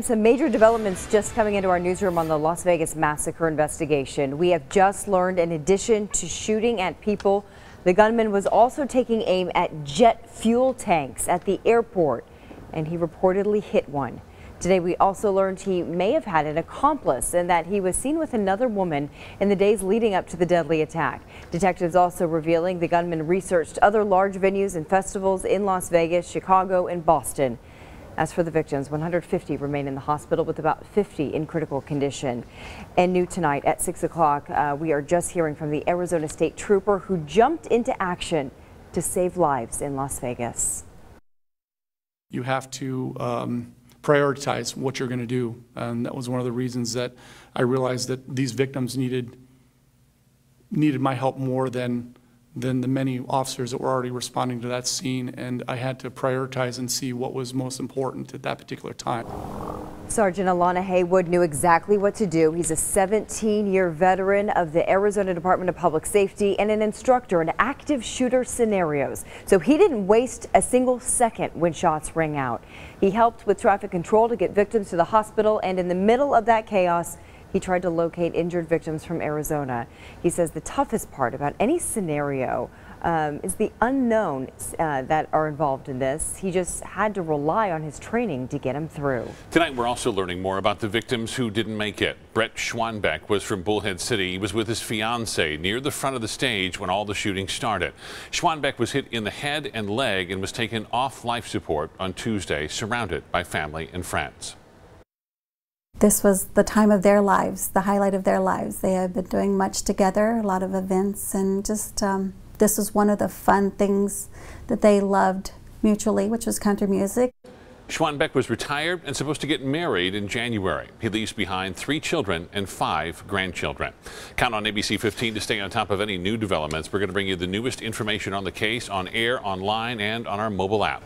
Some major developments just coming into our newsroom on the Las Vegas massacre investigation. We have just learned, in addition to shooting at people, the gunman was also taking aim at jet fuel tanks at the airport, and he reportedly hit one. Today we also learned he may have had an accomplice and that he was seen with another woman in the days leading up to the deadly attack. Detectives also revealing the gunman researched other large venues and festivals in Las Vegas, Chicago, and Boston. As for the victims, 150 remain in the hospital with about 50 in critical condition. And new tonight at 6 o'clock, we are just hearing from the Arizona State Trooper who jumped into action to save lives in Las Vegas. You have to prioritize what you're going to do. And that was one of the reasons that I realized that these victims needed my help more than the many officers that were already responding to that scene, and I had to prioritize and see what was most important at that particular time. Sergeant Alana Haywood knew exactly what to do. He's a 17-year veteran of the Arizona Department of Public Safety and an instructor in active shooter scenarios. So he didn't waste a single second when shots rang out. He helped with traffic control to get victims to the hospital, and in the middle of that chaos, he tried to locate injured victims from Arizona. He says the toughest part about any scenario is the unknowns that are involved in this. He just had to rely on his training to get him through. Tonight, we're also learning more about the victims who didn't make it. Brett Schwanbeck was from Bullhead City. He was with his fiancee near the front of the stage when all the shooting started. Schwanbeck was hit in the head and leg and was taken off life support on Tuesday, surrounded by family and friends. This was the time of their lives, the highlight of their lives. They had been doing much together, a lot of events, and just this was one of the fun things that they loved mutually, which was country music. Schwanbeck was retired and supposed to get married in January. He leaves behind 3 children and 5 grandchildren. Count on ABC 15 to stay on top of any new developments. We're going to bring you the newest information on the case on air, online, and on our mobile app.